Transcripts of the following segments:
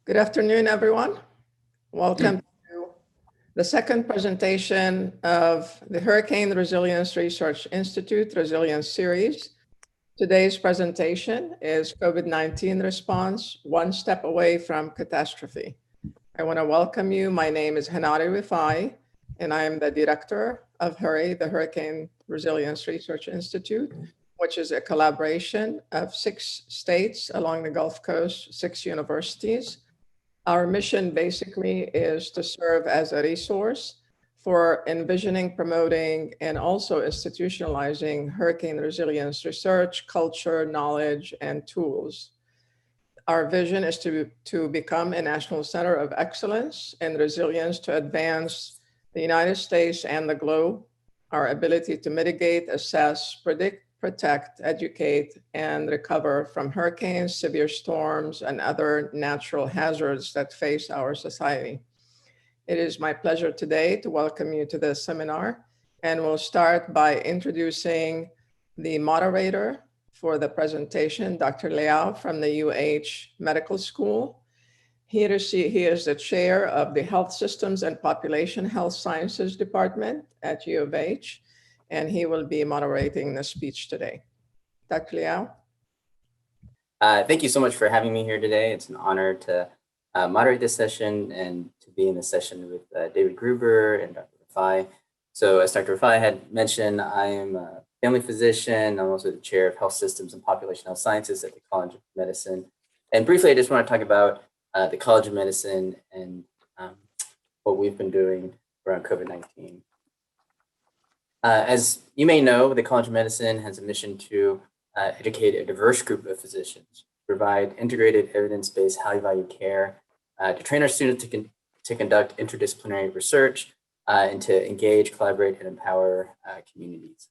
Good afternoon, everyone. Welcome to the second presentation of the Hurricane Resilience Research Institute Resilience Series. Today's presentation is COVID-19 response, one step away from catastrophe. I want to welcome you. My name is Hanari Rifai, and I am the director of HURRY, the Hurricane Resilience Research Institute, which is a collaboration of 6 states along the Gulf Coast, 6 universities. Our mission basically is to serve as a resource for envisioning, promoting, and also institutionalizing hurricane resilience research, culture, knowledge, and tools. Our vision is to become a national center of excellence and resilience to advance the United States and the globe, our ability to mitigate, assess, predict, protect, educate, and recover from hurricanes, severe storms, and other natural hazards that face our society. It is my pleasure today to welcome you to this seminar, and we'll start by introducing the moderator for the presentation, Dr. Liao from the UH Medical School. He is the chair of the Health Systems and Population Health Sciences Department at U of H, and he will be moderating the speech today. Dr. Liao. Thank you so much for having me here today. It's an honor to moderate this session and to be in the session with David Gruber and Dr. Rifai. So as Dr. Rifai had mentioned, I am a family physician. I'm also the chair of Health Systems and Population Health Sciences at the College of Medicine. And briefly, I just want to talk about the College of Medicine and what we've been doing around COVID-19. As you may know, the College of Medicine has a mission to educate a diverse group of physicians, provide integrated evidence-based high-value care, to train our students to conduct interdisciplinary research, and to engage, collaborate, and empower communities.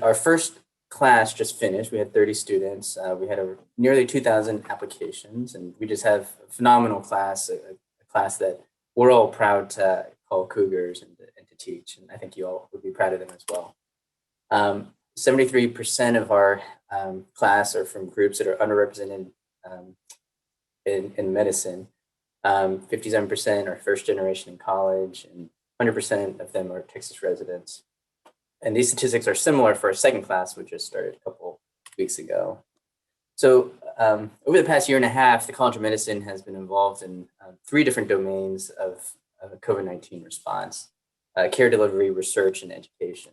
Our first class just finished. We had 30 students. We had nearly 2,000 applications, and we just have a phenomenal class, a class that we're all proud to call Cougars and to teach, and I think you all would be proud of them as well. 73% of our class are from groups that are underrepresented in medicine. 57% are first generation in college, and 100% of them are Texas residents. And these statistics are similar for our second class, which just started a couple weeks ago. So over the past year and a half, the College of Medicine has been involved in 3 different domains of COVID-19 response: care delivery, research, and education.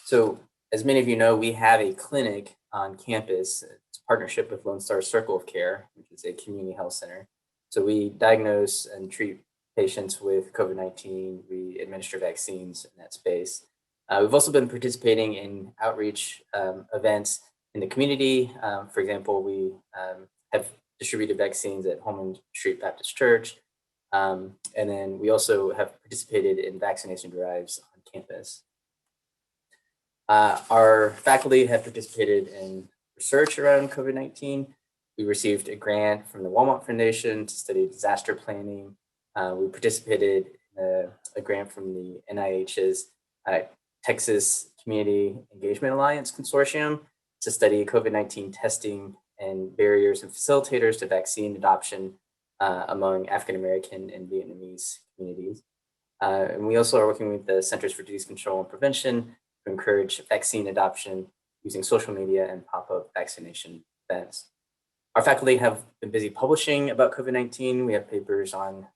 So as many of you know, we have a clinic on campus. It's a partnership with Lone Star Circle of Care, which is a community health center. So we diagnose and treat patients with COVID-19. We administer vaccines in that space. We've also been participating in outreach events in the community. For example, we have distributed vaccines at Homeland Street Baptist Church. And then we also have participated in vaccination drives on campus. Our faculty have participated in research around COVID-19. We received a grant from the Walmart Foundation to study disaster planning. We participated in a grant from the NIH's Texas Community Engagement Alliance Consortium to study COVID-19 testing and barriers and facilitators to vaccine adoption among African-American and Vietnamese communities. And we also are working with the Centers for Disease Control and Prevention to encourage vaccine adoption using social media and pop-up vaccination events. Our faculty have been busy publishing about COVID-19. We have papers on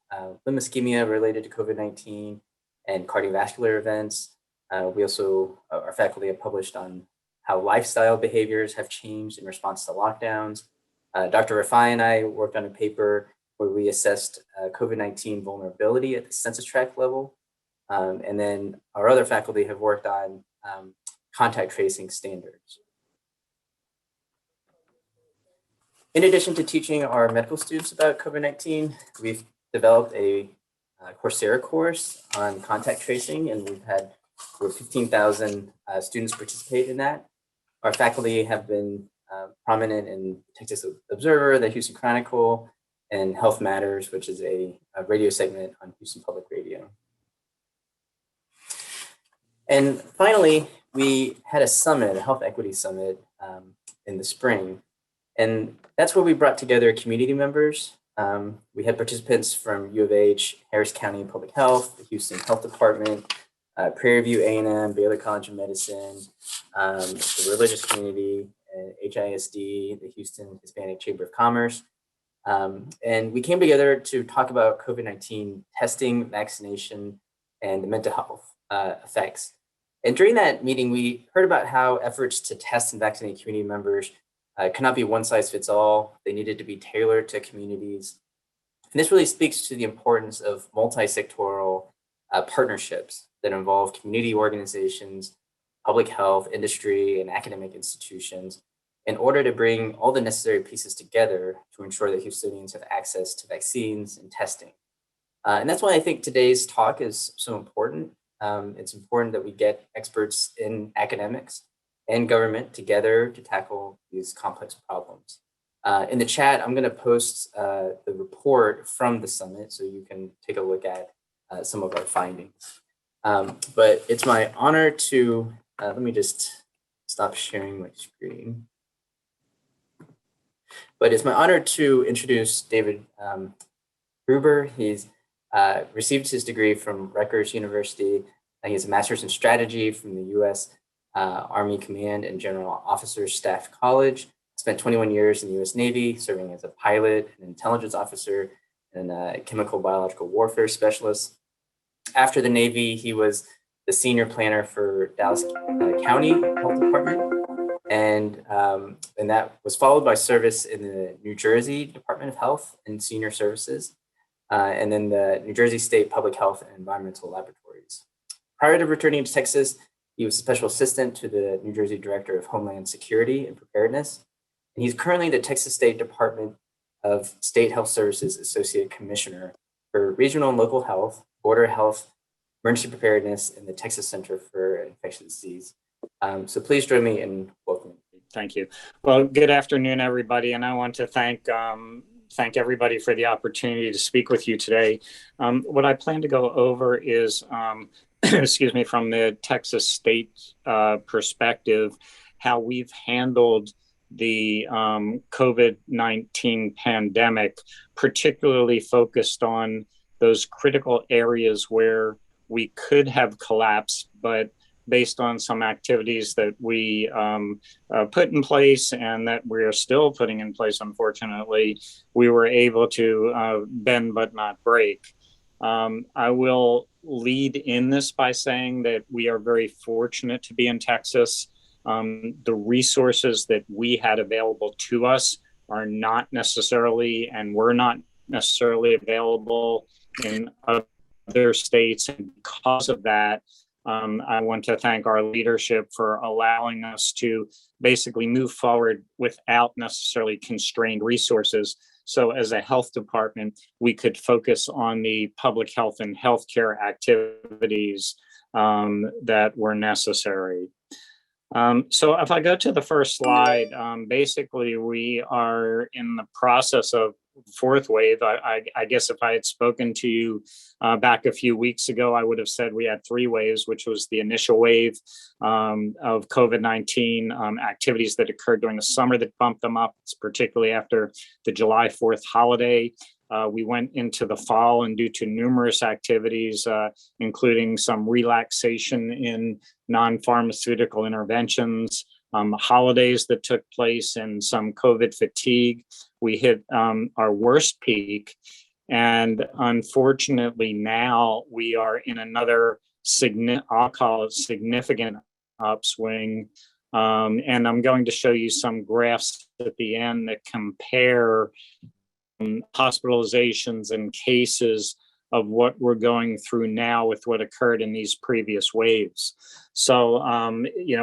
limb ischemia related to COVID-19 and cardiovascular events. Our faculty have published on how lifestyle behaviors have changed in response to lockdowns. Dr. Rifai and I worked on a paper where we assessed COVID-19 vulnerability at the census tract level. And then our other faculty have worked on contact tracing standards. In addition to teaching our medical students about COVID-19, we've developed a Coursera course on contact tracing, and we've had over 15,000 students participate in that. Our faculty have been prominent in Texas Observer, the Houston Chronicle, and Health Matters, which is a radio segment on Houston Public Radio. And finally, we had a summit, a health equity summit in the spring. And that's where we brought together community members. We had participants from U of H, Harris County Public Health, the Houston Health Department, Prairie View A&M, Baylor College of Medicine, the religious community, HISD, the Houston Hispanic Chamber of Commerce. And we came together to talk about COVID-19 testing, vaccination, and the mental health effects. And during that meeting, we heard about how efforts to test and vaccinate community members cannot be one size fits all. They needed to be tailored to communities. And this really speaks to the importance of multi-sectoral partnerships that involve community organizations, public health, industry, and academic institutions in order to bring all the necessary pieces together to ensure that Houstonians have access to vaccines and testing. And that's why I think today's talk is so important. It's important that we get experts in academics and government together to tackle these complex problems. In the chat, I'm going to post the report from the summit so you can take a look at some of our findings. But it's my honor to, let me just stop sharing my screen. But it's my honor to introduce David Gruber. He's received his degree from Rutgers University. He has a master's in strategy from the U.S. Army Command and General Officers Staff College. Spent 21 years in the U.S. Navy, serving as a pilot, an intelligence officer, and a chemical biological warfare specialist. After the Navy, he was the senior planner for Dallas County Health Department. And that was followed by service in the New Jersey Department of Health and Senior Services, and then the New Jersey State Public Health and Environmental Laboratories. Prior to returning to Texas, he was a special assistant to the New Jersey Director of Homeland Security and Preparedness. And he's currently the Texas State Department of State Health Services Associate Commissioner for Regional and Local Health, Border Health, Emergency Preparedness, and the Texas Center for Infectious Disease. So please join me in welcoming. Thank you. Well, good afternoon, everybody. And I want to thank everybody for the opportunity to speak with you today. What I plan to go over is, excuse me, from the Texas state perspective, how we've handled the COVID-19 pandemic, particularly focused on those critical areas where we could have collapsed, but based on some activities that we put in place and that we're still putting in place, unfortunately, we were able to bend but not break. I will lead in this by saying that we are very fortunate to be in Texas. The resources that we had available to us are not necessarily and were not necessarily available in other states. And because of that, I want to thank our leadership for allowing us to basically move forward without necessarily constrained resources. So as a health department, we could focus on the public health and healthcare activities that were necessary. So if I go to the first slide, basically we are in the process of fourth wave. I guess if I had spoken to you back a few weeks ago, I would have said we had three waves, which was the initial wave of COVID-19 activities that occurred during the summer that bumped them up, particularly after the July 4th holiday. We went into the fall, and due to numerous activities, including some relaxation in non-pharmaceutical interventions, holidays that took place, and some COVID fatigue, we hit our worst peak. And unfortunately, now we are in another I'll call it significant upswing. And I'm going to show you some graphs at the end that compare hospitalizations and cases of what we're going through now with what occurred in these previous waves. So,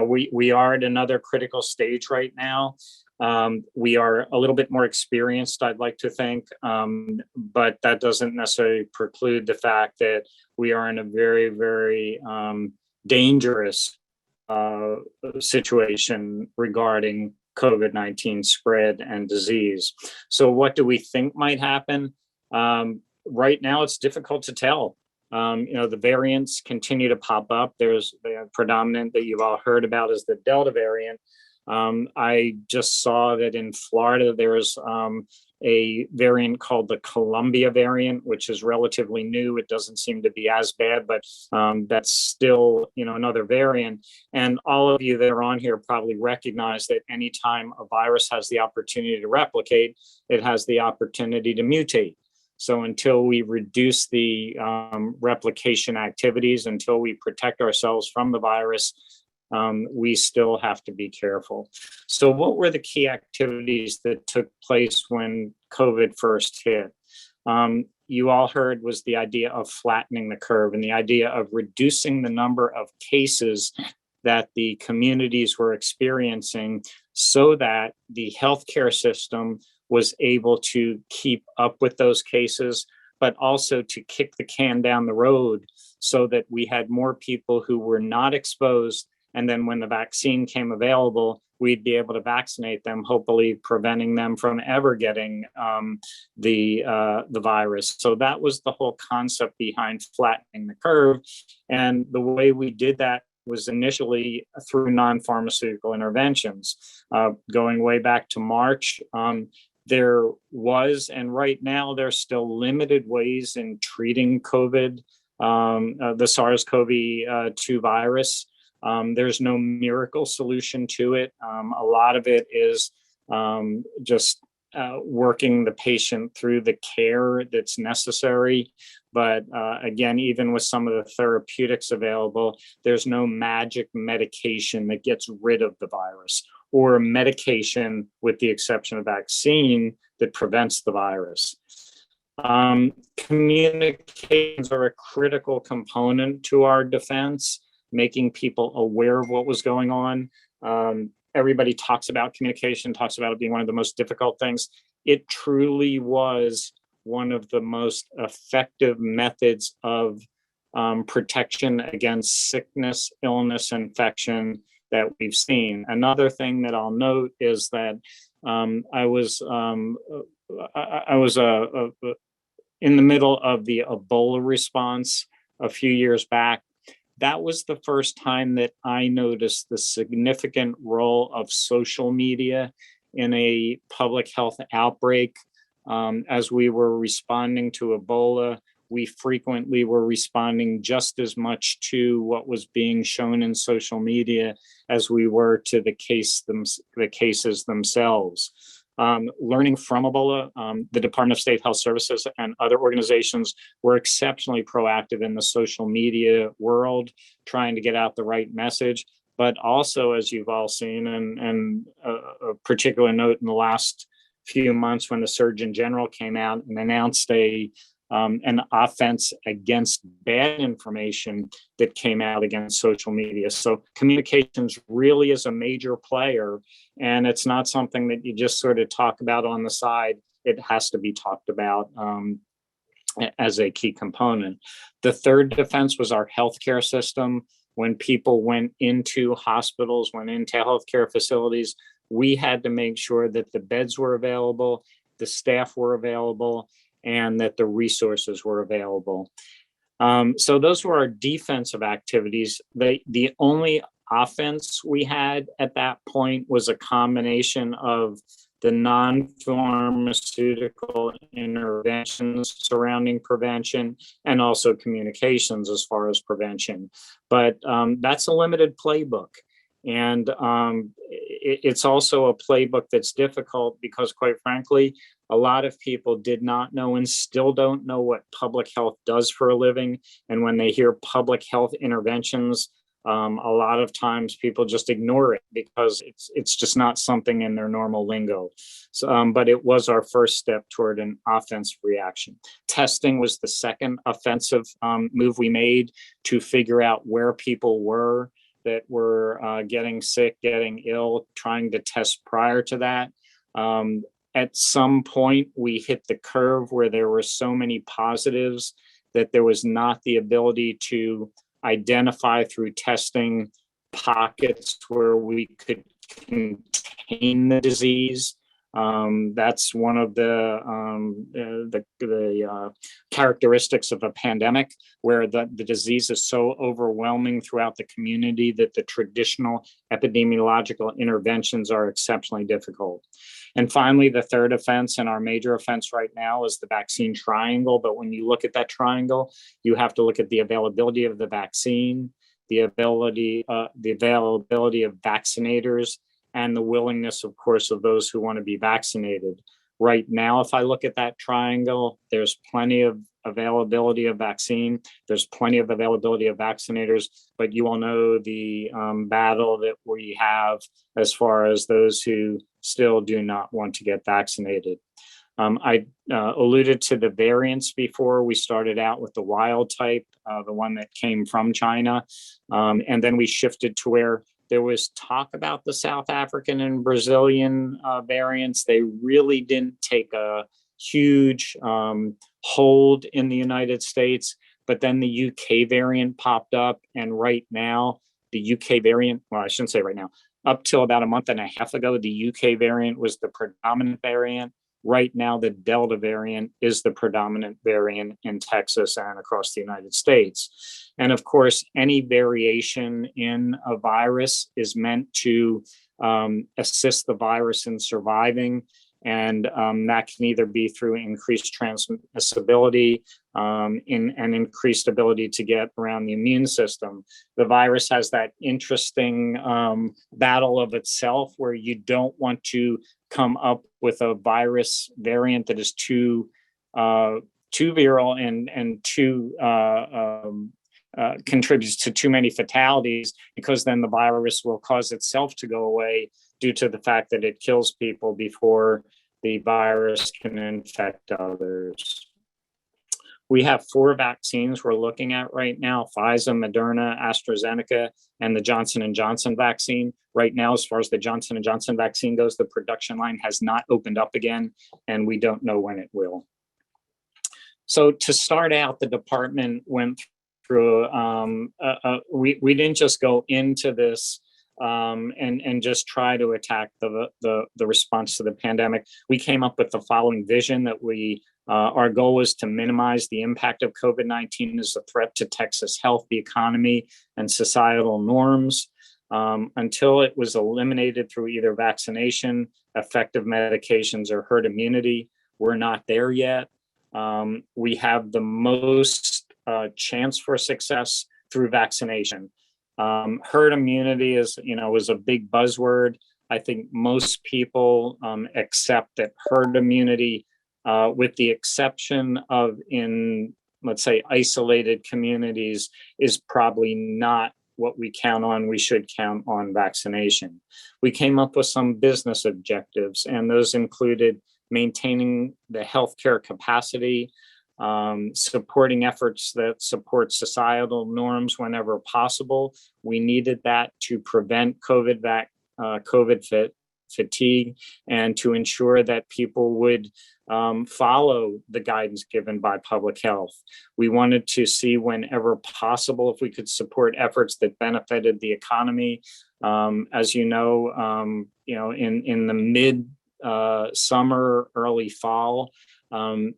we are at another critical stage right now. We are a little bit more experienced, I'd like to think, but that doesn't necessarily preclude the fact that we are in a very, very dangerous situation regarding COVID-19 spread and disease. So what do we think might happen? Right now, it's difficult to tell. The variants continue to pop up. There's the predominant that you've all heard about is the Delta variant. I just saw that in Florida, there's a variant called the Columbia variant, which is relatively new. It doesn't seem to be as bad, but that's still, another variant. And all of you that are on here probably recognize that anytime a virus has the opportunity to replicate, it has the opportunity to mutate. So until we reduce the replication activities, until we protect ourselves from the virus, we still have to be careful. So what were the key activities that took place when COVID first hit? You all heard was the idea of flattening the curve and the idea of reducing the number of cases that the communities were experiencing so that the healthcare system was able to keep up with those cases, but also to kick the can down the road so that we had more people who were not exposed. And then when the vaccine came available, we'd be able to vaccinate them, hopefully preventing them from ever getting the virus. So that was the whole concept behind flattening the curve. And the way we did that was initially through non-pharmaceutical interventions. Going way back to March, there was, and right now there's still limited ways in treating COVID, the SARS-CoV-2 virus. There's no miracle solution to it. A lot of it is just working the patient through the care that's necessary. But again, even with some of the therapeutics available, there's no magic medication that gets rid of the virus or medication, with the exception of vaccine, that prevents the virus. Communications are a critical component to our defense, making people aware of what was going on. Everybody talks about communication, talks about it being one of the most difficult things. It truly was one of the most effective methods of protection against sickness, illness, infection that we've seen. Another thing that I'll note is that I was in the middle of the Ebola response a few years back. That was the first time that I noticed the significant role of social media in a public health outbreak. As we were responding to Ebola, we frequently were responding just as much to what was being shown in social media as we were to the cases themselves. Learning from Ebola, the Department of State Health Services and other organizations were exceptionally proactive in the social media world, trying to get out the right message. But also, as you've all seen, and a particular note in the last few months when the Surgeon General came out and announced an offense against bad information that came out against social media. So communications really is a major player, and it's not something that you just sort of talk about on the side. It has to be talked about as a key component. The third defense was our healthcare system. When people went into hospitals, went into healthcare facilities, we had to make sure that the beds were available, the staff were available, and that the resources were available. So those were our defensive activities. The only offense we had at that point was a combination of the non-pharmaceutical interventions surrounding prevention and also communications as far as prevention. But that's a limited playbook. And it's also a playbook that's difficult because, quite frankly, a lot of people did not know and still don't know what public health does for a living. And when they hear public health interventions, a lot of times people just ignore it because it's just not something in their normal lingo. So, but it was our first step toward an offensive reaction. Testing was the second offensive move we made to figure out where people were that were getting sick, getting ill, trying to test prior to that. At some point, we hit the curve where there were so many positives that there was not the ability to identify through testing pockets where we could contain the disease. That's one of the characteristics of a pandemic, where the disease is so overwhelming throughout the community that the traditional epidemiological interventions are exceptionally difficult. And finally, the third offense, and our major offense right now, is the vaccine triangle. But when you look at that triangle, you have to look at the availability of the vaccine, the availability of vaccinators, and the willingness, of course, of those who want to be vaccinated. Right now, if I look at that triangle, there's plenty of availability of vaccine, there's plenty of availability of vaccinators, but you all know the battle that we have as far as those who still do not want to get vaccinated. I alluded to the variants before. We started out with the wild type, the one that came from China, and then we shifted to where there was talk about the South African and Brazilian variants. They really didn't take a huge hold in the United States, but then the UK variant popped up, and right now the UK variant, well, I shouldn't say right now, up till about a month and a half ago, the UK variant was the predominant variant. Right now, the Delta variant is the predominant variant in Texas and across the United States. And of course, any variation in a virus is meant to assist the virus in surviving. And that can either be through increased transmissibility and increased ability to get around the immune system. The virus has that interesting battle of itself, where you don't want to come up with a virus variant that is too viral and too contributes to too many fatalities, because then the virus will cause itself to go away due to the fact that it kills people before the virus can infect others. We have 4 vaccines we're looking at right now: Pfizer, Moderna, AstraZeneca, and the Johnson & Johnson vaccine. Right now, as far as the Johnson & Johnson vaccine goes, the production line has not opened up again, and we don't know when it will. So to start out, the department went through, we didn't just go into this and just try to attack the response to the pandemic. We came up with the following vision that our goal was to minimize the impact of COVID-19 as a threat to Texas health, the economy, and societal norms until it was eliminated through either vaccination, effective medications, or herd immunity. We're not there yet. We have the most chance for success through vaccination. Herd immunity is a big buzzword. I think most people accept that herd immunity, with the exception of in, let's say, isolated communities, is probably not what we count on. We should count on vaccination. We came up with some business objectives, and those included maintaining the healthcare capacity, supporting efforts that support societal norms whenever possible. We needed that to prevent COVID fatigue, and to ensure that people would follow the guidance given by public health. We wanted to see whenever possible if we could support efforts that benefited the economy. As you know, in the mid summer, early fall,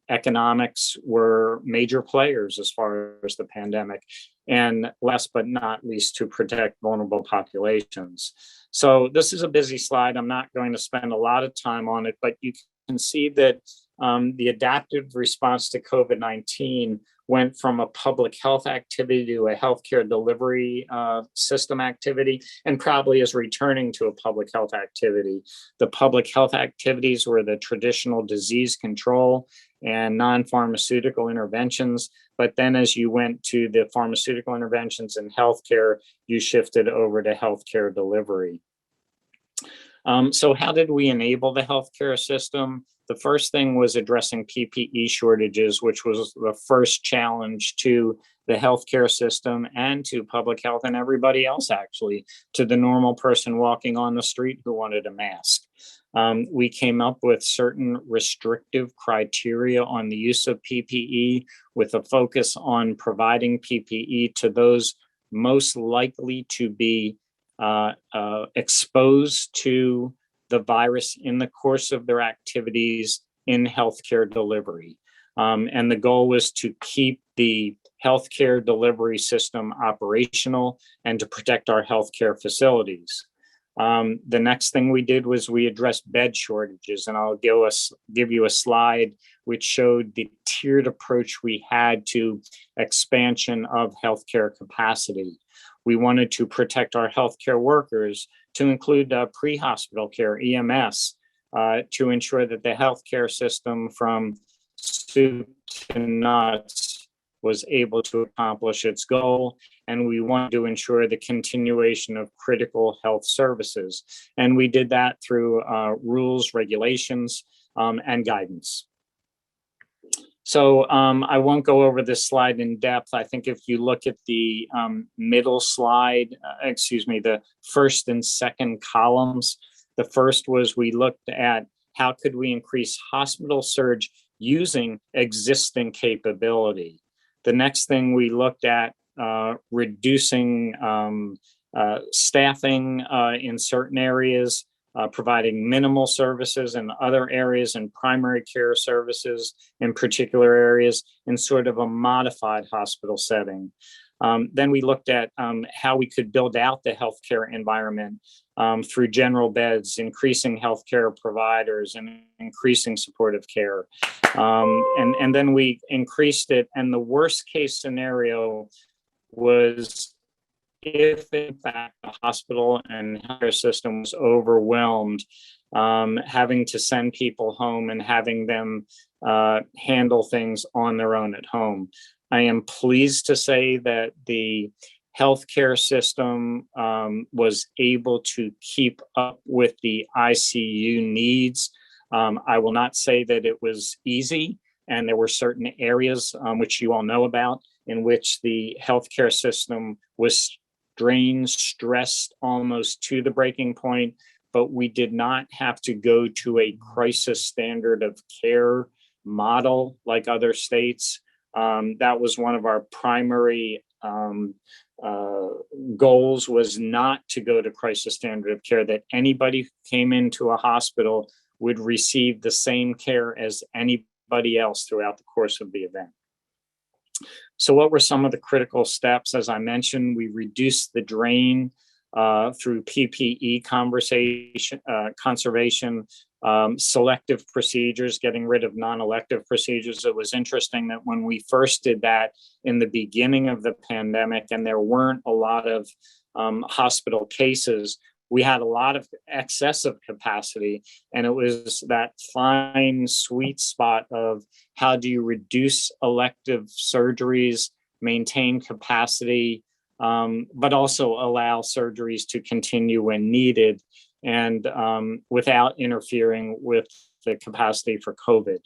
economics were major players as far as the pandemic, and last but not least, to protect vulnerable populations. So this is a busy slide. I'm not going to spend a lot of time on it, but you can see that the adaptive response to COVID-19 went from a public health activity to a healthcare delivery system activity, and probably is returning to a public health activity. The public health activities were the traditional disease control and non-pharmaceutical interventions. But then as you went to the pharmaceutical interventions in healthcare, you shifted over to healthcare delivery. So how did we enable the healthcare system? The first thing was addressing PPE shortages, which was the first challenge to the healthcare system and to public health and everybody else, actually, to the normal person walking on the street who wanted a mask. We came up with certain restrictive criteria on the use of PPE, with a focus on providing PPE to those most likely to be exposed to the virus in the course of their activities in healthcare delivery. And the goal was to keep the healthcare delivery system operational and to protect our healthcare facilities. The next thing we did was we addressed bed shortages, and I'll give you a slide which showed the tiered approach we had to expansion of healthcare capacity. We wanted to protect our healthcare workers, to include pre-hospital care, EMS, to ensure that the healthcare system from soup to nuts was able to accomplish its goal. And we wanted to ensure the continuation of critical health services. And we did that through rules, regulations, and guidance. So I won't go over this slide in depth. I think if you look at the middle slide, the first and second columns, the first was we looked at how could we increase hospital surge using existing capability. The next thing we looked at reducing staffing in certain areas, providing minimal services in other areas, and primary care services in particular areas in sort of a modified hospital setting. Then we looked at how we could build out the healthcare environment through general beds, increasing healthcare providers, and increasing supportive care. And then we increased it. And the worst case scenario was if, in fact, the hospital and healthcare system was overwhelmed, having to send people home and having them handle things on their own at home. I am pleased to say that the healthcare system was able to keep up with the ICU needs. I will not say that it was easy, and there were certain areas which you all know about, in which the healthcare system was strained, stressed almost to the breaking point, but we did not have to go to a crisis standard of care model like other states. That was one of our primary goals, was not to go to crisis standard of care, that anybody who came into a hospital would receive the same care as anybody else throughout the course of the event. So what were some of the critical steps? As I mentioned, we reduced the drain through PPE conservation, selective procedures, getting rid of non-elective procedures. It was interesting that when we first did that in the beginning of the pandemic, and there weren't a lot of hospital cases, we had a lot of excessive capacity, and it was that fine, sweet spot of how do you reduce elective surgeries, maintain capacity, but also allow surgeries to continue when needed, and without interfering with the capacity for COVID.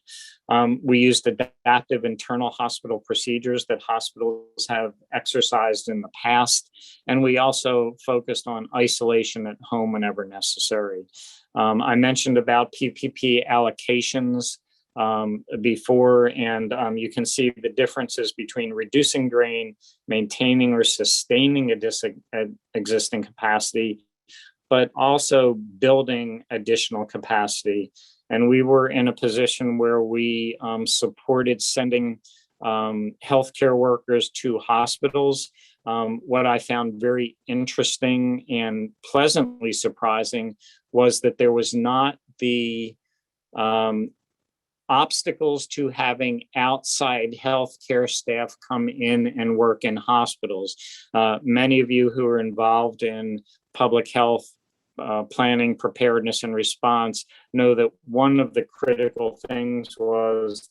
We used adaptive internal hospital procedures that hospitals have exercised in the past, and we also focused on isolation at home whenever necessary. I mentioned about PPP allocations before, and you can see the differences between reducing drain, maintaining or sustaining existing capacity, but also building additional capacity. And we were in a position where we supported sending healthcare workers to hospitals. What I found very interesting and pleasantly surprising was that there was not the obstacles to having outside healthcare staff come in and work in hospitals. Many of you who are involved in public health planning, preparedness, and response know that one of the critical things was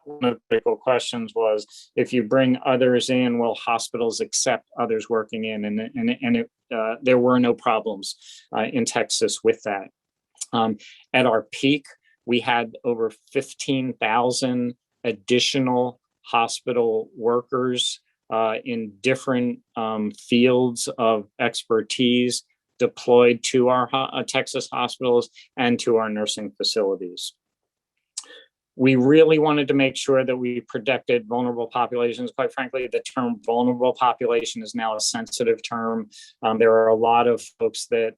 one of the critical questions was, if you bring others in, will hospitals accept others working in? And there were no problems in Texas with that. At our peak, we had over 15,000 additional hospital workers in different fields of expertise deployed to our Texas hospitals and to our nursing facilities. We really wanted to make sure that we protected vulnerable populations. Quite frankly, the term vulnerable population is now a sensitive term. There are a lot of folks that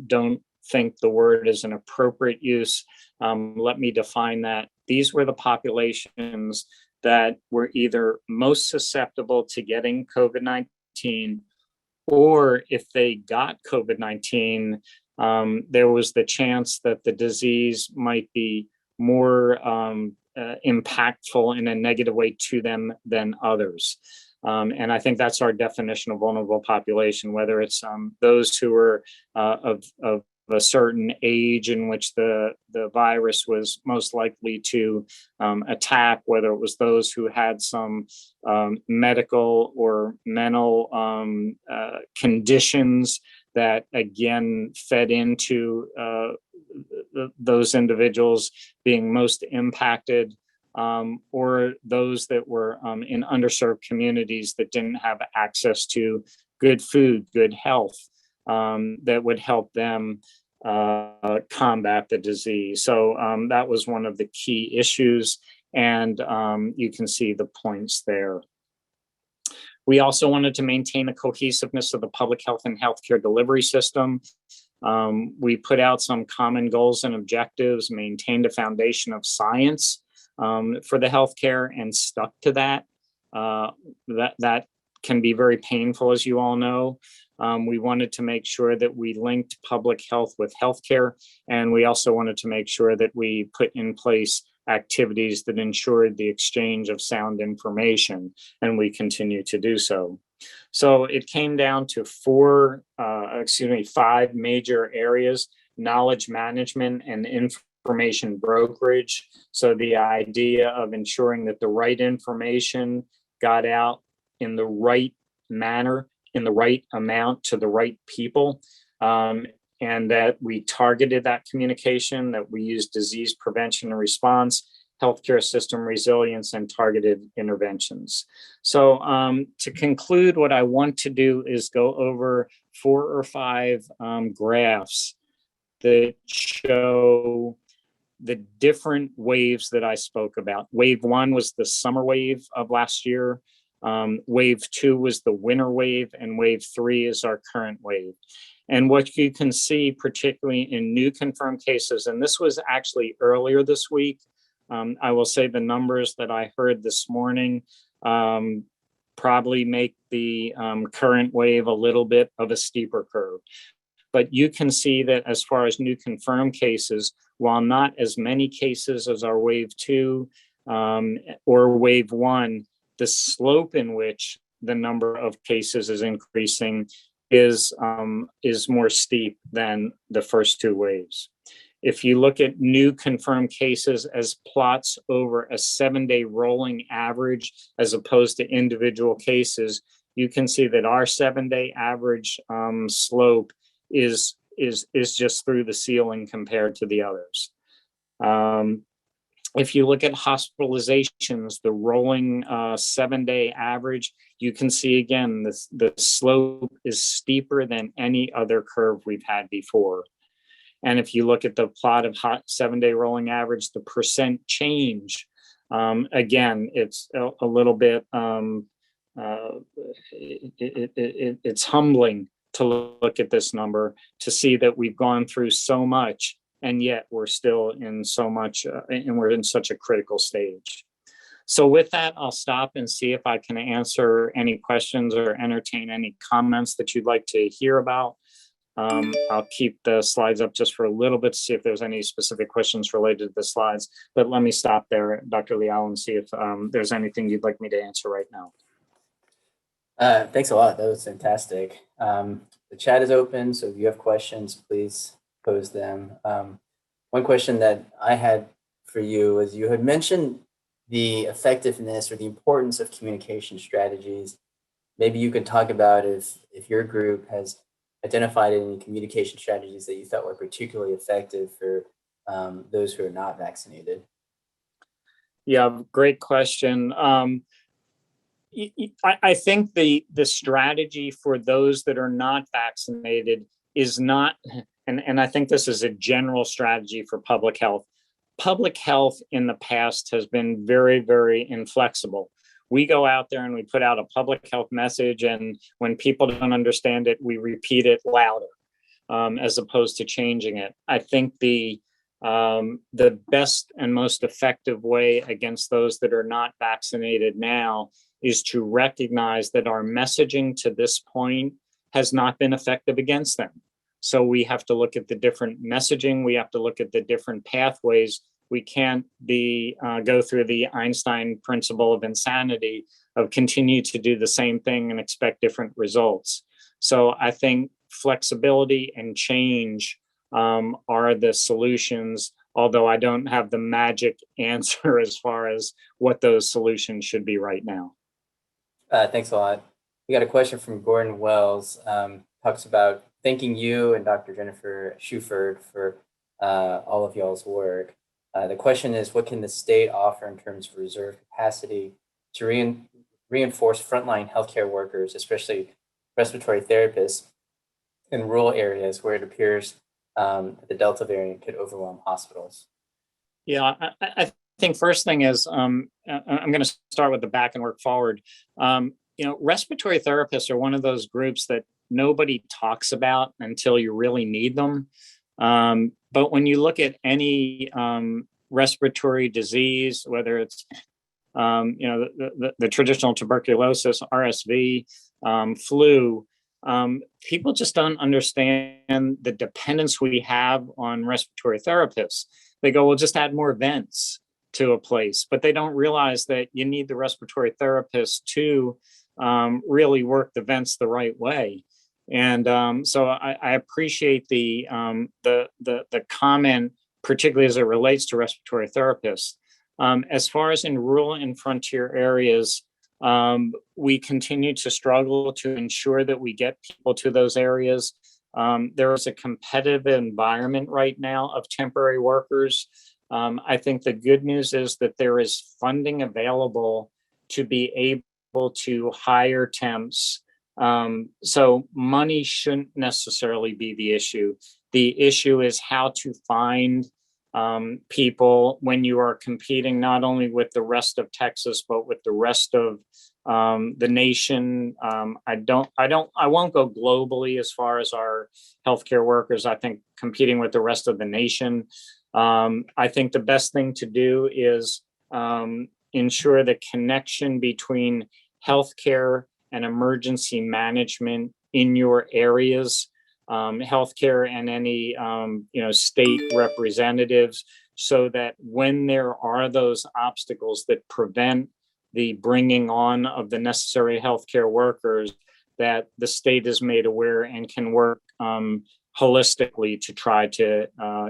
don't think the word is an appropriate use. Let me define that. These were the populations that were either most susceptible to getting COVID-19, or if they got COVID-19, there was the chance that the disease might be more impactful in a negative way to them than others. And I think that's our definition of vulnerable population, whether it's those who are of a certain age in which the virus was most likely to attack, whether it was those who had some medical or mental conditions that again fed into those individuals being most impacted, or those that were in underserved communities that didn't have access to good food, good health, that would help them combat the disease. So that was one of the key issues, and you can see the points there. We also wanted to maintain the cohesiveness of the public health and healthcare delivery system. We put out some common goals and objectives, maintained a foundation of science for the healthcare, and stuck to that. That can be very painful, as you all know. We wanted to make sure that we linked public health with healthcare, and we also wanted to make sure that we put in place activities that ensured the exchange of sound information, and we continue to do so. So it came down to five major areas: knowledge management and information brokerage. So the idea of ensuring that the right information got out in the right manner, in the right amount to the right people, and that we targeted that communication, that we used disease prevention and response, healthcare system resilience, and targeted interventions. So to conclude, what I want to do is go over 4 or 5 graphs that show the different waves that I spoke about. Wave 1 was the summer wave of last year. Wave 2 was the winter wave, and wave 3 is our current wave. And what you can see, particularly in new confirmed cases, and this was actually earlier this week, I will say the numbers that I heard this morning probably make the current wave a little bit of a steeper curve. But you can see that as far as new confirmed cases, while not as many cases as our wave 2 or wave 1, the slope in which the number of cases is increasing is more steep than the first 2 waves. If you look at new confirmed cases as plots over a 7-day rolling average, as opposed to individual cases, you can see that our 7-day average slope is just through the ceiling compared to the others. If you look at hospitalizations, the rolling 7-day average, you can see again, the slope is steeper than any other curve we've had before. And if you look at the plot of 7-day rolling average, the percent change, again, it's a little bit, it's humbling to look at this number, to see that we've gone through so much, and yet we're still in so much, and we're in such a critical stage. So with that, I'll stop and see if I can answer any questions or entertain any comments that you'd like to hear about. I'll keep the slides up just for a little bit to see if there's any specific questions related to the slides, but let me stop there, Dr. Liao, and see if there's anything you'd like me to answer right now. Thanks a lot. That was fantastic. The chat is open, so if you have questions, please pose them. One question that I had for you is, you had mentioned the effectiveness or the importance of communication strategies. Maybe you could talk about if your group has identified any communication strategies that you thought were particularly effective for those who are not vaccinated. Yeah, great question. I think the strategy for those that are not vaccinated is not, and I think this is a general strategy for public health. Public health in the past has been very, very inflexible. We go out there and we put out a public health message, and when people don't understand it, we repeat it louder. as opposed to changing it. I think the best and most effective way against those that are not vaccinated now is to recognize that our messaging to this point has not been effective against them. So we have to look at the different messaging. We have to look at the different pathways. We can't go through the Einstein principle of insanity of continue to do the same thing and expect different results. So I think flexibility and change are the solutions, although I don't have the magic answer as far as what those solutions should be right now. Thanks a lot. We got a question from Gordon Wells. Talks about thanking you and Dr. Jennifer Schuford for all of y'all's work. The question is, what can the state offer in terms of reserve capacity to reinforce frontline healthcare workers, especially respiratory therapists, in rural areas where it appears the Delta variant could overwhelm hospitals? Yeah, I think first thing is I'm going to start with the back and work forward. Respiratory therapists are one of those groups that nobody talks about until you really need them. But when you look at any respiratory disease, whether it's the traditional tuberculosis, RSV, flu, people just don't understand the dependence we have on respiratory therapists. They go, well, just add more vents to a place, but they don't realize that you need the respiratory therapist to really work the vents the right way. And so I appreciate the comment, particularly as it relates to respiratory therapists. As far as in rural and frontier areas, we continue to struggle to ensure that we get people to those areas. There is a competitive environment right now of temporary workers. I think the good news is that there is funding available to be able to hire temps. So money shouldn't necessarily be the issue. The issue is how to find people when you are competing not only with the rest of Texas, but with the rest of the nation. I won't go globally as far as our healthcare workers. I think competing with the rest of the nation. I think the best thing to do is ensure the connection between healthcare and emergency management in your areas, healthcare and any state representatives, so that when there are those obstacles that prevent the bringing on of the necessary healthcare workers, that the state is made aware and can work holistically to try to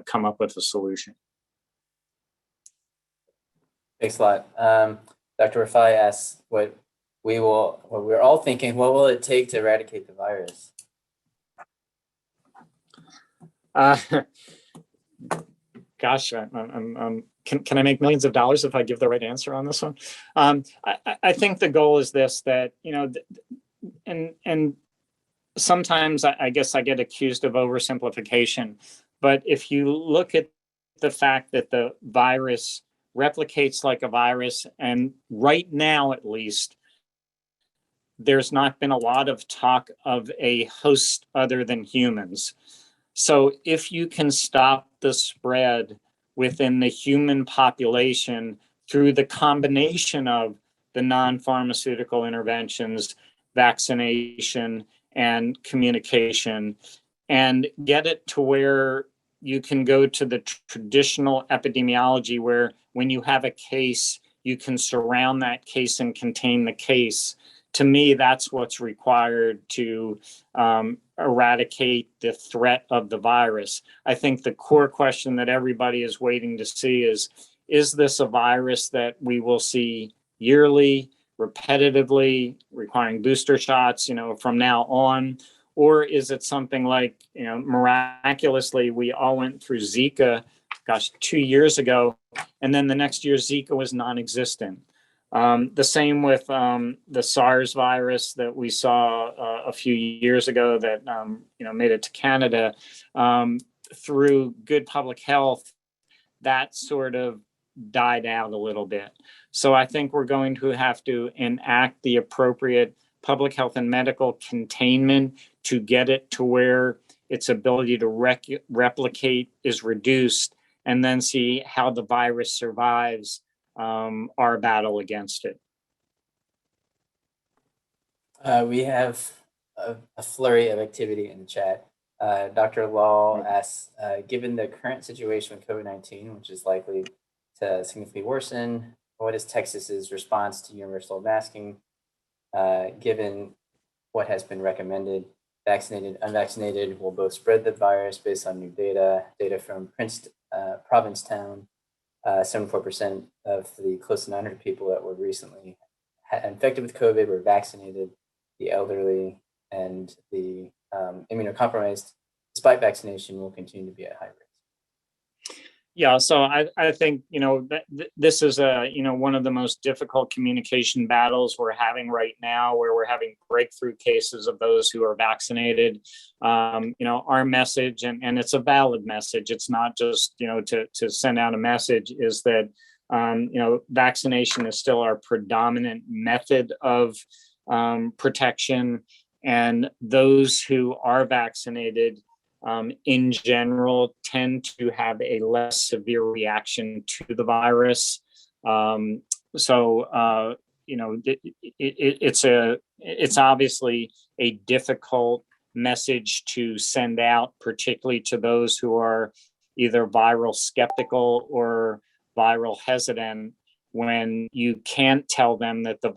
come up with a solution. Thanks a lot. Dr. Rafai asks what we're all thinking, what will it take to eradicate the virus? Gosh, can I make millions of dollars if I give the right answer on this one? I think the goal is this, that, and sometimes I guess I get accused of oversimplification, but if you look at the fact that the virus replicates like a virus, and right now at least, there's not been a lot of talk of a host other than humans. So if you can stop the spread within the human population through the combination of the non-pharmaceutical interventions, vaccination, and communication, and get it to where you can go to the traditional epidemiology where when you have a case, you can surround that case and contain the case. To me, that's what's required to eradicate the threat of the virus. I think the core question that everybody is waiting to see is this a virus that we will see yearly, repetitively, requiring booster shots, from now on? Or is it something like, miraculously, we all went through Zika, 2 years ago, and then the next year Zika was non-existent. The same with the SARS virus that we saw a few years ago that made it to Canada. Through good public health, that sort of died out a little bit. So I think we're going to have to enact the appropriate public health and medical containment to get it to where its ability to replicate is reduced, and then see how the virus survives our battle against it. We have a flurry of activity in the chat. Dr. Law asks, given the current situation with COVID-19, which is likely to significantly worsen, what is Texas's response to universal masking, given what has been recommended? Vaccinated, unvaccinated will both spread the virus based on new data from Provincetown. 74% of the close to 900 people that were recently infected with COVID were vaccinated. The elderly and the immunocompromised, despite vaccination, will continue to be at high risk. Yeah, so I think, this is one of the most difficult communication battles we're having right now, where we're having breakthrough cases of those who are vaccinated. Our message, and it's a valid message, it's not just, to send out a message, is that, vaccination is still our predominant method of protection. And those who are vaccinated, in general, tend to have a less severe reaction to the virus. It's obviously a difficult message to send out, particularly to those who are either viral skeptical or viral hesitant, when you can't tell them that the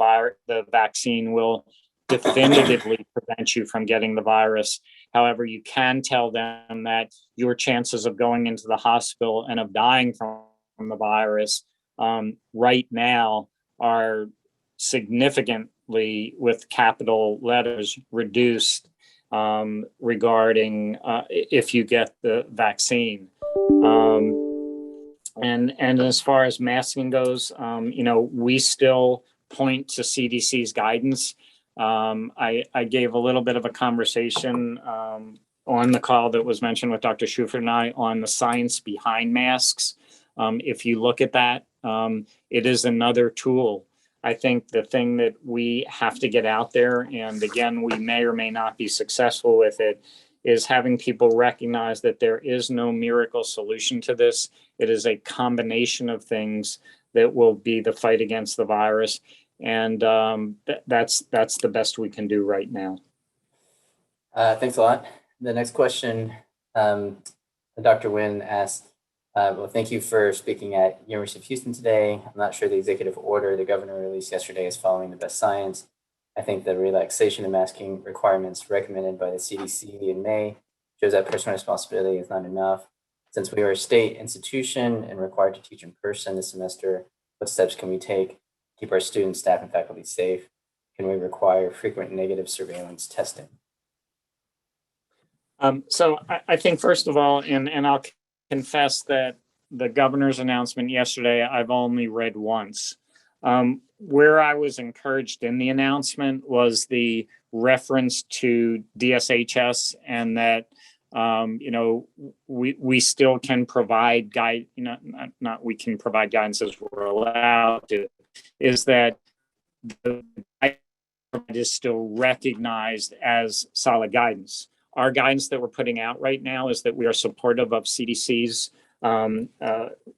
vaccine will definitively prevent you from getting the virus. However, you can tell them that your chances of going into the hospital and of dying from the virus right now are significantly, with capital letters, reduced regarding if you get the vaccine. And as far as masking goes, we still point to CDC's guidance. I gave a little bit of a conversation on the call that was mentioned with Dr. Schufer and I on the science behind masks. If you look at that, it is another tool. I think the thing that we have to get out there, and again, we may or may not be successful with it, is having people recognize that there is no miracle solution to this. It is a combination of things that will be the fight against the virus. And that's the best we can do right now. Thanks a lot. The next question, Dr. Nguyen asked, well, thank you for speaking at University of Houston today. I'm not sure the executive order the governor released yesterday is following the best science. I think the relaxation of masking requirements recommended by the CDC in May shows that personal responsibility is not enough. Since we are a state institution and required to teach in person this semester, what steps can we take? Keep our students, staff, and faculty safe? Can we require frequent negative surveillance testing? So I think, first of all, and I'll confess that the governor's announcement yesterday, I've only read once. Where I was encouraged in the announcement was the reference to DSHS, and that we still can provide we can provide guidance as we're allowed to, is that the guidance is still recognized as solid guidance. Our guidance that we're putting out right now is that we are supportive of CDC's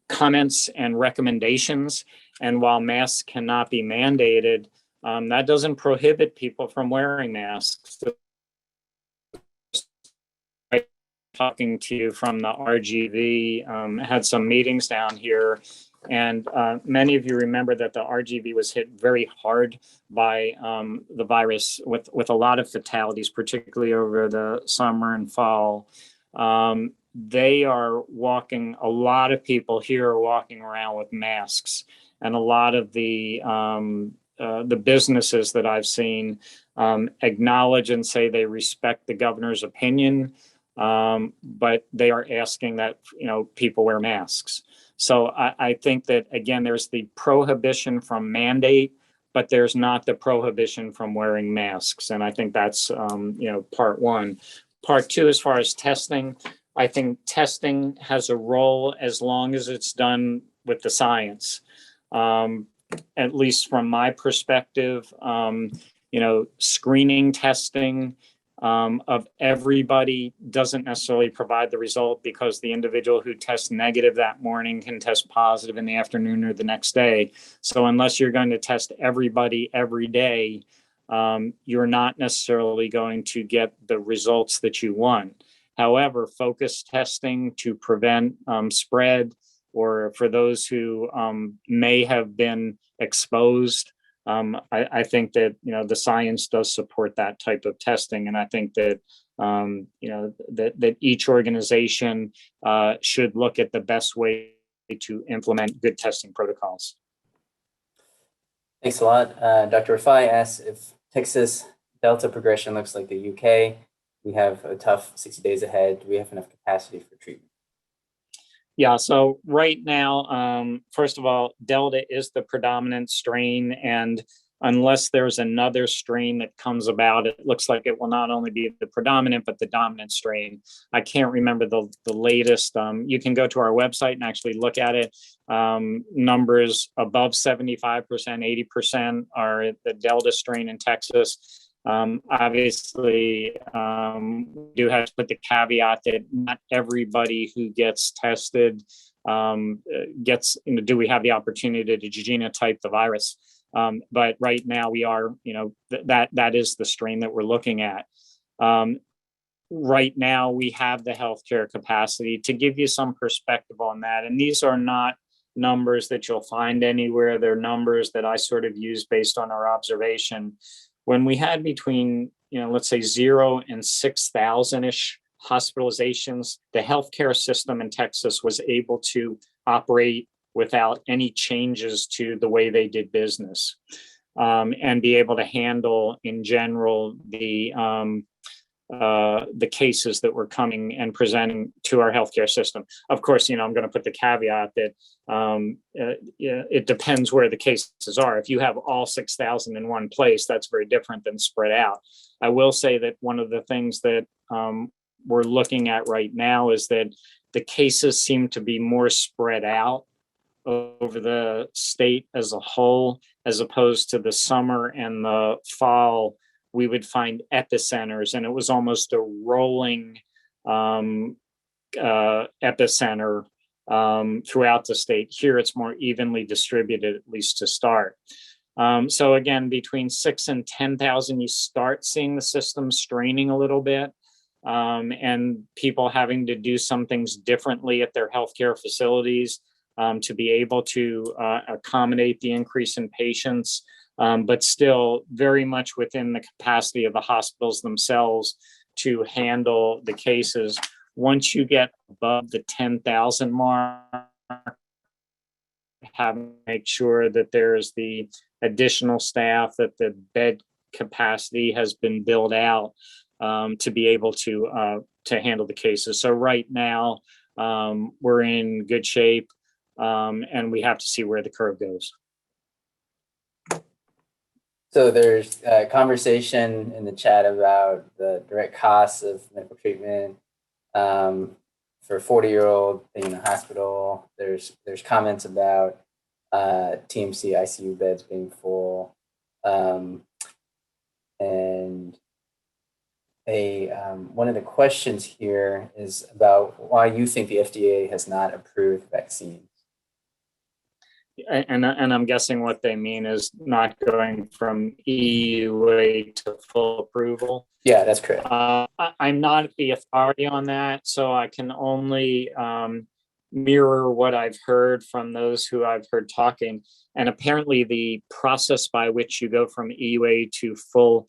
comments and recommendations. And while masks cannot be mandated, that doesn't prohibit people from wearing masks. Talking to you from the RGV, had some meetings down here, and many of you remember that the RGV was hit very hard by the virus with a lot of fatalities, particularly over the summer and fall. They are walking, a lot of people here are walking around with masks, and a lot of the businesses that I've seen acknowledge and say they respect the governor's opinion, but they are asking that people wear masks. So I think that, again, there's the prohibition from mandate, but there's not the prohibition from wearing masks. And I think that's part one. Part two, as far as testing, I think testing has a role as long as it's done with the science. At least from my perspective, screening testing of everybody doesn't necessarily provide the result, because the individual who tests negative that morning can test positive in the afternoon or the next day. So unless you're going to test everybody every day, you're not necessarily going to get the results that you want. However, focused testing to prevent spread, or for those who may have been exposed, I think that the science does support that type of testing, and I think that that each organization should look at the best way to implement good testing protocols. Thanks a lot. Dr. Rafai asks if Texas Delta progression looks like the UK. We have a tough 60 days ahead. Do we have enough capacity for treatment? Yeah, so right now, first of all, Delta is the predominant strain, and unless there's another strain that comes about, it looks like it will not only be the predominant, but the dominant strain. I can't remember the latest. You can go to our website and actually look at it. Numbers above 75%, 80% are the Delta strain in Texas. Obviously, we do have to put the caveat that not everybody who gets tested gets, do we have the opportunity to genotype the virus? But right now we are, that is the strain that we're looking at. Right now we have the healthcare capacity. To give you some perspective on that, and these are not numbers that you'll find anywhere, they're numbers that I sort of use based on our observation. When we had between, let's say 0 and 6,000-ish hospitalizations, the healthcare system in Texas was able to operate without any changes to the way they did business, and be able to handle, in general, the cases that were coming and presenting to our healthcare system. Of course, I'm going to put the caveat that it depends where the cases are. If you have all 6,000 in one place, that's very different than spread out. I will say that one of the things that we're looking at right now is that the cases seem to be more spread out over the state as a whole, as opposed to the summer and the fall. We would find epicenters, and it was almost a rolling epicenter throughout the state. Here, it's more evenly distributed, at least to start. So again, between 6,000 and 10,000, you start seeing the system straining a little bit, and people having to do some things differently at their healthcare facilities to be able to accommodate the increase in patients. But still very much within the capacity of the hospitals themselves to handle the cases. Once you get above the 10,000 mark, have to make sure that there's the additional staff, that the bed capacity has been built out to be able to handle the cases. So right now, we're in good shape, and we have to see where the curve goes. So there's a conversation in the chat about the direct costs of medical treatment for a 40-year-old being in a hospital. There's comments about TMC ICU beds being full, and one of the questions here is about why you think the FDA has not approved vaccines. And I'm guessing what they mean is not going from EUA to full approval. Yeah, that's correct. I'm not the authority on that, so I can only mirror what I've heard from those who I've heard talking. And apparently the process by which you go from EUA to full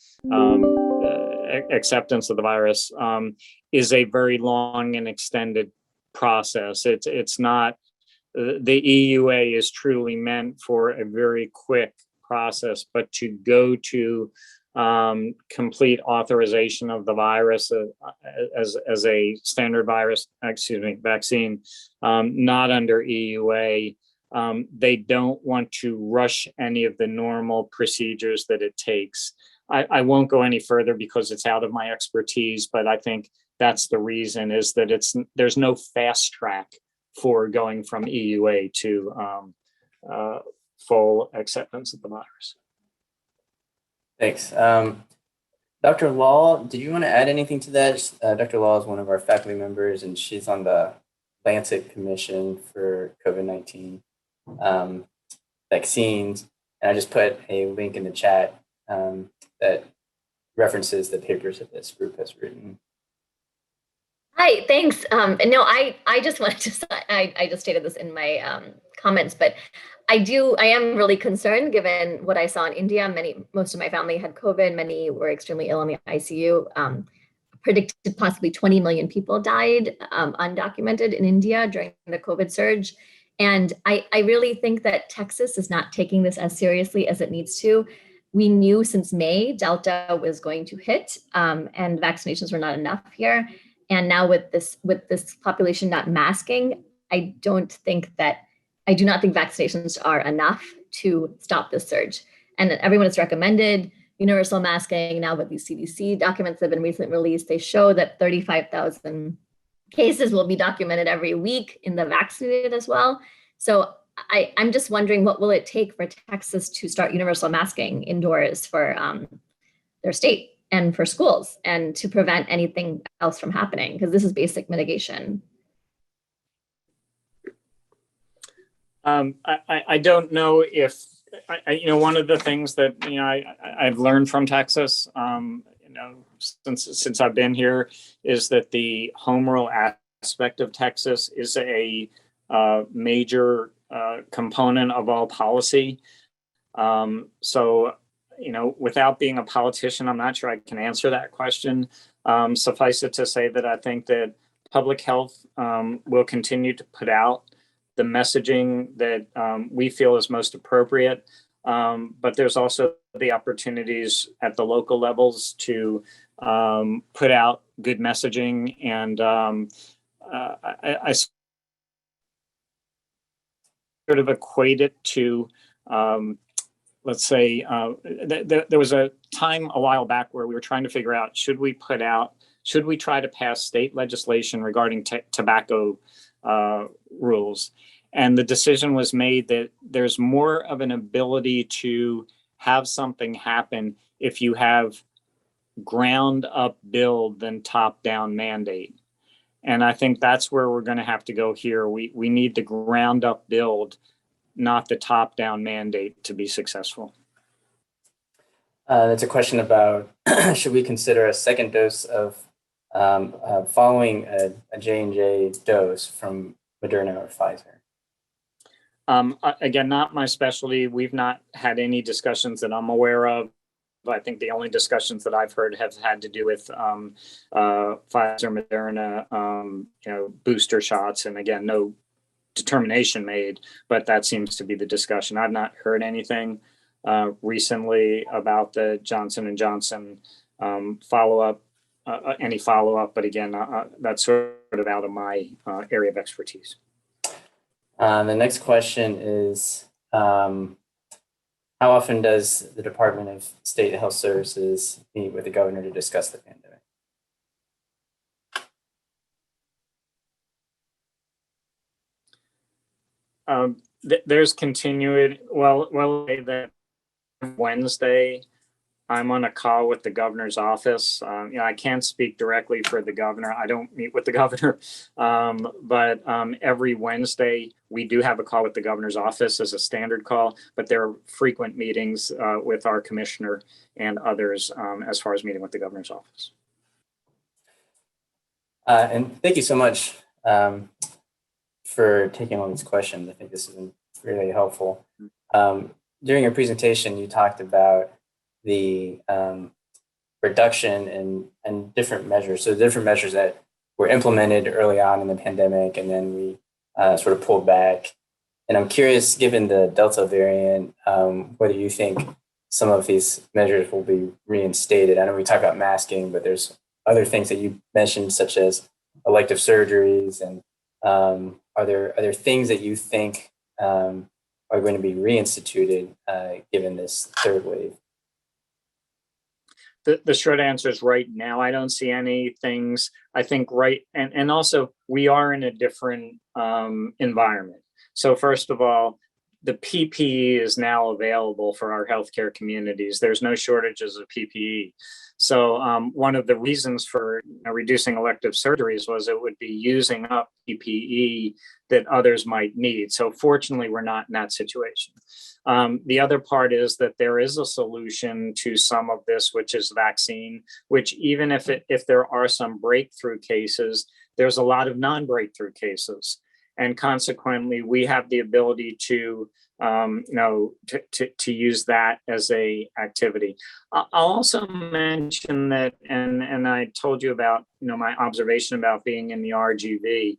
acceptance of the virus is a very long and extended process. It's not. The EUA is truly meant for a very quick process, but to go to complete authorization of the virus as a standard vaccine, not under EUA, they don't want to rush any of the normal procedures that it takes. I won't go any further because it's out of my expertise, but I think that's the reason, is that there's no fast track for going from EUA to full acceptance of the virus. Thanks. Dr. Law, did you want to add anything to that? Dr. Law is one of our faculty members, and she's on the Lancet Commission for COVID-19 vaccines. And I just put a link in the chat that references the papers that this group has written. Hi, thanks. No, I just wanted to, I just stated this in my comments, but I am really concerned given what I saw in India. Most of my family had COVID, many were extremely ill in the ICU. Predicted possibly 20 million people died undocumented in India during the COVID surge. And I really think that Texas is not taking this as seriously as it needs to. We knew since May Delta was going to hit and vaccinations were not enough here. And now with this population not masking, I do not think vaccinations are enough to stop this surge. And everyone has recommended universal masking. Now with these CDC documents that have been recently released, they show that 35,000 cases will be documented every week in the vaccinated as well. So I'm just wondering, what will it take for Texas to start universal masking indoors for their state and for schools, and to prevent anything else from happening? Because this is basic mitigation. I don't know if, one of the things that, I've learned from Texas, since I've been here, is that the home rule aspect of Texas is a major component of all policy. So, without being a politician, I'm not sure I can answer that question. Suffice it to say that I think that public health will continue to put out the messaging that we feel is most appropriate. But there's also the opportunities at the local levels to put out good messaging. And I sort of equate it to, let's say, there was a time a while back where we were trying to figure out, should we try to pass state legislation regarding tobacco rules? And the decision was made that there's more of an ability to have something happen if you have ground up build than top down mandate. And I think that's where we're going to have to go here. We need the ground up build, not the top down mandate, to be successful. That's a question about should we consider a second dose of following a J&J dose from Moderna or Pfizer? Again, not my specialty. We've not had any discussions that I'm aware of. I think the only discussions that I've heard have had to do with Pfizer, Moderna, booster shots. And again, no determination made, but that seems to be the discussion. I've not heard anything recently about the Johnson & Johnson follow-up, any follow-up. But again, that's sort of out of my area of expertise. The next question is, how often does the Department of State Health Services meet with the governor to discuss the pandemic? There's continued, that Wednesday, I'm on a call with the governor's office. I can't speak directly for the governor. I don't meet with the governor, but every Wednesday we do have a call with the governor's office as a standard call, but there are frequent meetings with our commissioner and others as far as meeting with the governor's office. And thank you so much for taking all these questions. I think this has been really helpful. During your presentation, you talked about the reduction and different measures. So different measures that were implemented early on in the pandemic, and then we sort of pulled back. And I'm curious, given the Delta variant, whether you think some of these measures will be reinstated. I know we talk about masking, but there's other things that you mentioned, such as elective surgeries. And are there things that you think are going to be reinstituted given this third wave? The short answer is right now, I don't see any things. I think and also we are in a different environment. So first of all, the PPE is now available for our healthcare communities. There's no shortages of PPE. So one of the reasons for reducing elective surgeries was it would be using up PPE that others might need. So fortunately, we're not in that situation. The other part is that there is a solution to some of this, which is vaccine, which even if there are some breakthrough cases, there's a lot of non-breakthrough cases. And consequently, we have the ability to use that as a activity. I'll also mention that, and I told you about my observation about being in the RGV.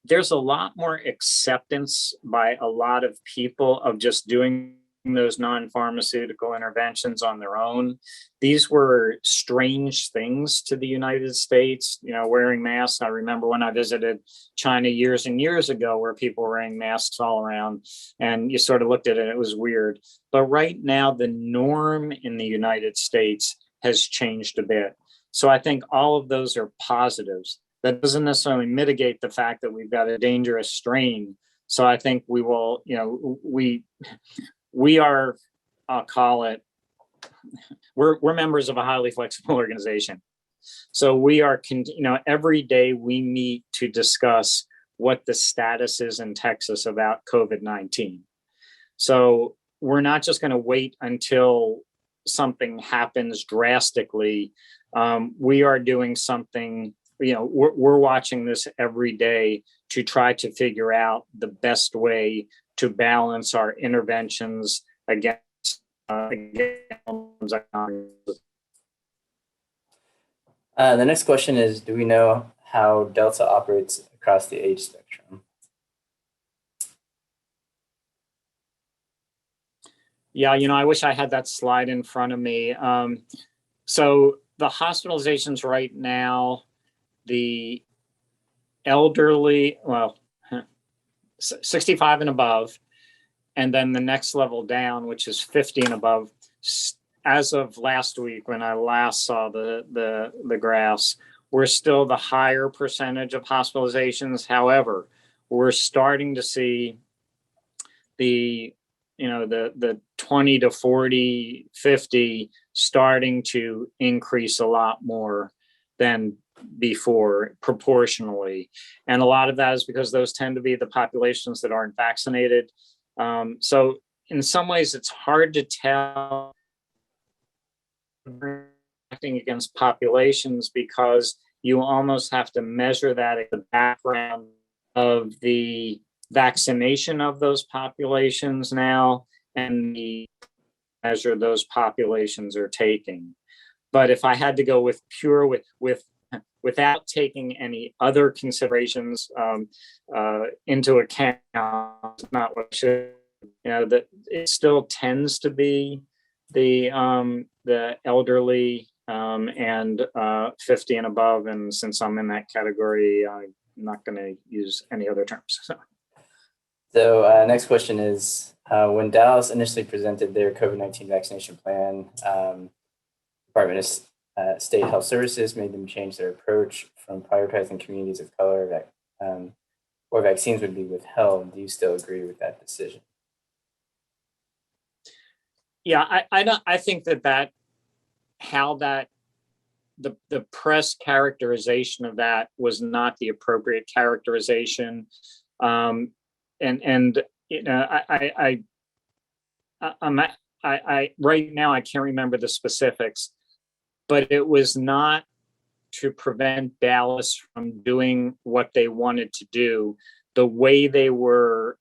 There's a lot more acceptance by a lot of people of just doing those non-pharmaceutical interventions on their own. These were strange things to the United States, wearing masks. I remember when I visited China years and years ago where people were wearing masks all around, and you sort of looked at it, it was weird. But right now, the norm in the United States has changed a bit. So I think all of those are positives. That doesn't necessarily mitigate the fact that we've got a dangerous strain. So I think we will, we are, I'll call it, we're members of a highly flexible organization. So we are, every day we meet to discuss what the status is in Texas about COVID-19. So we're not just going to wait until something happens drastically. We are doing something, we're watching this every day to try to figure out the best way to balance our interventions against the next question is, do we know how Delta operates across the age spectrum? Yeah, I wish I had that slide in front of me. So the hospitalizations right now, the elderly, 65 and above, and then the next level down, which is 50 and above. As of last week, when I last saw the graphs, we're still the higher percentage of hospitalizations. However, we're starting to see the 20 to 40, 50 starting to increase a lot more than before proportionally. And a lot of that is because those tend to be the populations that aren't vaccinated. So in some ways, it's hard to tell acting against populations because you almost have to measure that at the background of the vaccination of those populations now and the measure those populations are taking. But if I had to go with pure without taking any other considerations into account, not what should, that it still tends to be the elderly and 50 and above. And since I'm in that category, I'm not going to use any other terms. So next question is, when Dallas initially presented their COVID-19 vaccination plan, Department of State Health Services made them change their approach from prioritizing communities of color or vaccines would be withheld. Do you still agree with that decision? Yeah, I think that the press characterization of that was not the appropriate characterization. I right now I can't remember the specifics, but it was not to prevent Dallas from doing what they wanted to do. The way they were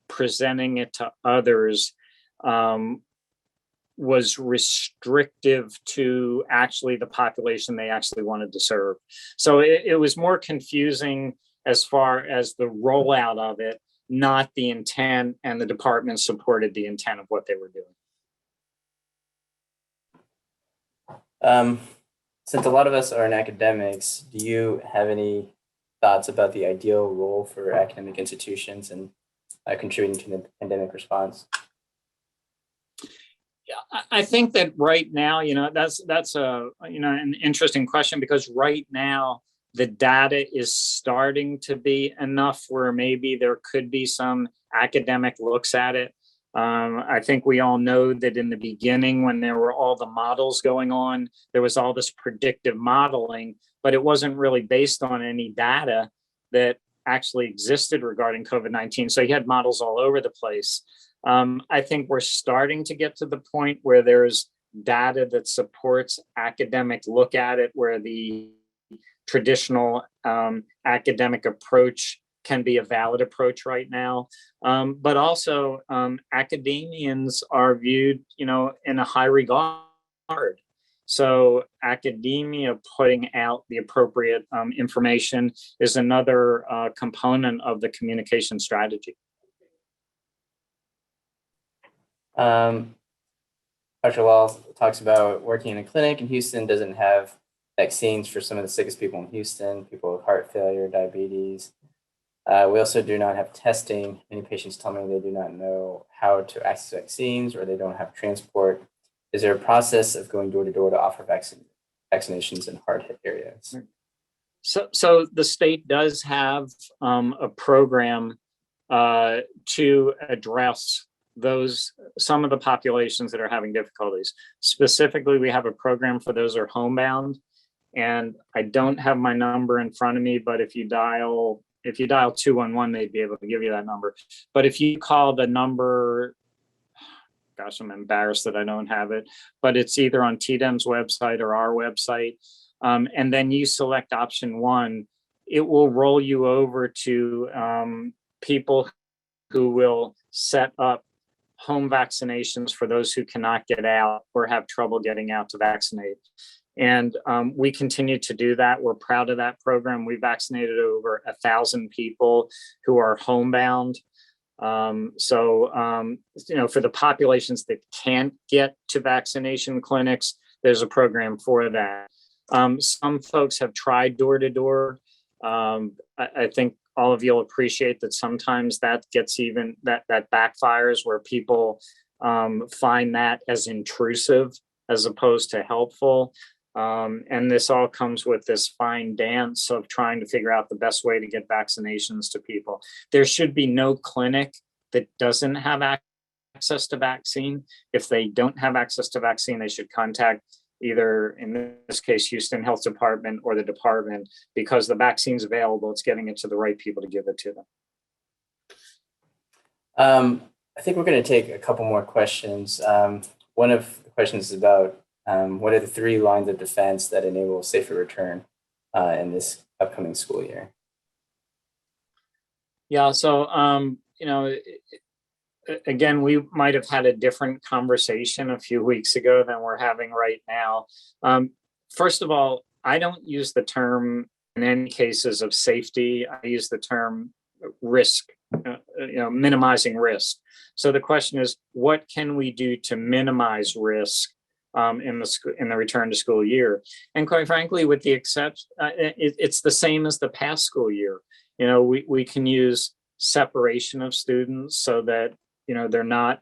presenting it to others was restrictive to actually the population they actually wanted to serve. So it was more confusing as far as the rollout of it, not the intent, and the department supported the intent of what they were doing. Since a lot of us are in academics, do you have any thoughts about the ideal role for academic institutions and contributing to the pandemic response? Yeah, I think that right now, that's an interesting question, because right now The data is starting to be enough where maybe there could be some academic looks at it. I think we all know that in the beginning, when there were all the models going on, there was all this predictive modeling, but it wasn't really based on any data that actually existed regarding COVID-19. So you had models all over the place. I think we're starting to get to the point where there's data that supports academic look at it, where the traditional academic approach can be a valid approach right now. But also academians are viewed, in a high regard. So academia putting out the appropriate information is another component of the communication strategy. Dr. Wall talks about working in a clinic in Houston doesn't have vaccines for some of the sickest people in Houston, people with heart failure, diabetes. We also do not have testing. Many patients tell me they do not know how to access vaccines or they don't have transport. Is there a process of going door to door to offer vaccinations in hard-hit areas? So the state does have a program to address some of the populations that are having difficulties. Specifically, we have a program for those who are homebound. And I don't have my number in front of me, but if you dial 211, they'd be able to give you that number. But if you call the number, gosh, I'm embarrassed that I don't have it, but it's either on TDEM's website or our website. And then you select option 1, it will roll you over to people who will set up home vaccinations for those who cannot get out or have trouble getting out to vaccinate. And we continue to do that. We're proud of that program. We vaccinated over 1,000 people who are homebound. For the populations that can't get to vaccination clinics, there's a program for that. Some folks have tried door to door. I think all of you'll appreciate that sometimes that gets that backfires, where people find that as intrusive as opposed to helpful. And this all comes with this fine dance of trying to figure out the best way to get vaccinations to people. There should be no clinic that doesn't have access to vaccine. If they don't have access to vaccine, they should contact either, in this case, Houston Health Department or the department, because the vaccine's available. It's getting it to the right people to give it to them. I think we're going to take a couple more questions. One of the questions is about what are the 3 lines of defense that enable a safer return in this upcoming school year? Yeah, so, again, we might have had a different conversation a few weeks ago than we're having right now. First of all, I don't use the term in any cases of safety. I use the term risk, minimizing risk. So the question is, what can we do to minimize risk in the return to school year? And quite frankly, with the exception, it's the same as the past school year. We can use separation of students so that they're not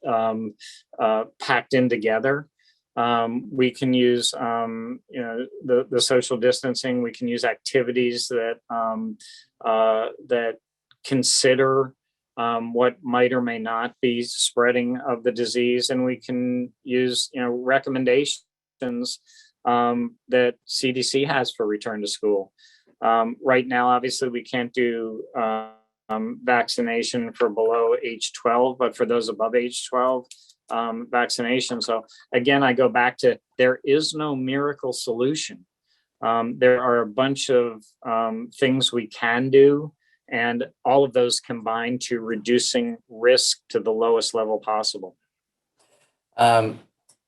packed in together. We can use the social distancing. We can use activities that that consider what might or may not be spreading of the disease, and we can use recommendations that CDC has for return to school. Right now, obviously, we can't do vaccination for below age 12, but for those above age 12, vaccination. So again, I go back to, there is no miracle solution. There are a bunch of things we can do, and all of those combine to reducing risk to the lowest level possible. All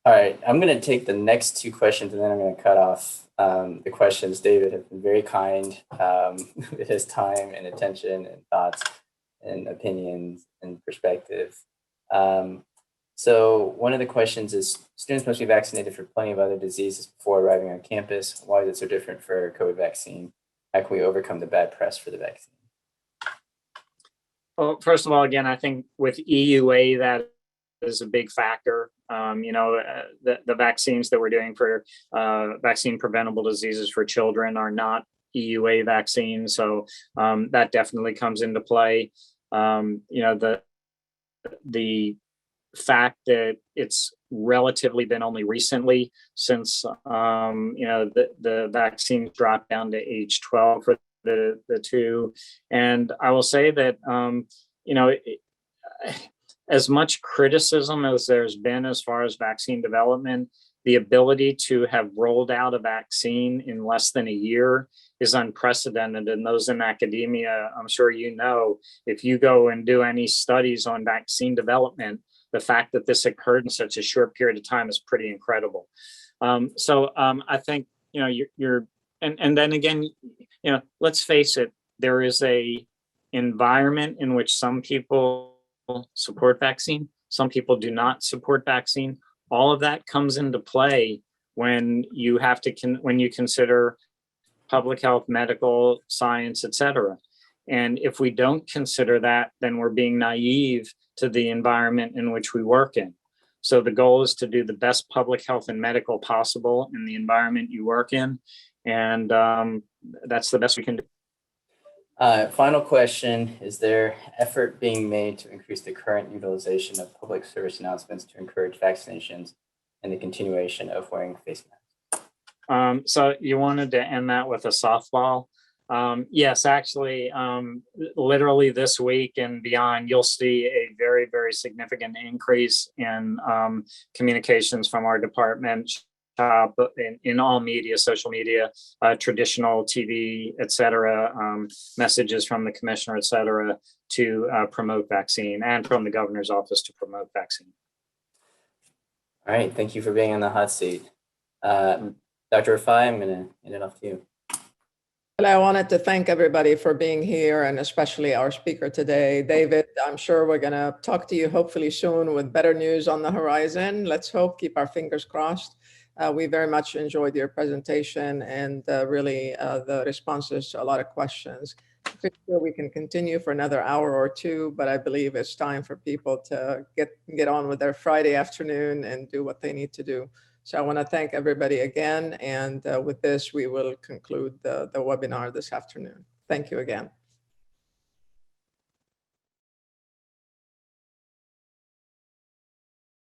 right, I'm going to take the next 2 questions and then I'm going to cut off the questions. David has been very kind with his time and attention and thoughts and opinions and perspective. So one of the questions is, students must be vaccinated for plenty of other diseases before arriving on campus. Why is it so different for COVID vaccine? How can we overcome the bad press for the vaccine? Well, first of all, again, I think with EUA, that is a big factor. The vaccines that we're doing for vaccine preventable diseases for children are not EUA vaccine. So that definitely comes into play. The fact that it's relatively been only recently since the vaccine dropped down to age 12 for the two. And I will say that as much criticism as there's been as far as vaccine development, the ability to have rolled out a vaccine in less than a year is unprecedented. And those in academia, I'm sure you know, if you go and do any studies on vaccine development, the fact that this occurred in such a short period of time is pretty incredible. I think, and then again, let's face it, there is a environment in which some people support vaccine, some people do not support vaccine. All of that comes into play when you have to when you consider public health, medical science, etc. And if we don't consider that, then we're being naive to the environment in which we work in. So the goal is to do the best public health and medical possible in the environment you work in. And that's the best we can do. Final question, is there effort being made to increase the current utilization of public service announcements to encourage vaccinations and the continuation of wearing face masks? So you wanted to end that with a softball. Yes, actually, literally this week and beyond, you'll see a very, very significant increase in communications from our department in all media, social media, traditional TV, et cetera, messages from the commissioner, et cetera, to promote vaccine, and from the governor's office to promote vaccine. All right, thank you for being on the hot seat. Dr. Rafai, I'm going to hand it off to you. Well, I wanted to thank everybody for being here, and especially our speaker today, David. I'm sure we're going to talk to you hopefully soon with better news on the horizon. Let's hope, keep our fingers crossed. We very much enjoyed your presentation and really the responses to a lot of questions. I'm sure we can continue for another hour or two, but I believe it's time for people to get on with their Friday afternoon and do what they need to do. So I want to thank everybody again. And with this, we will conclude the webinar this afternoon. Thank you again.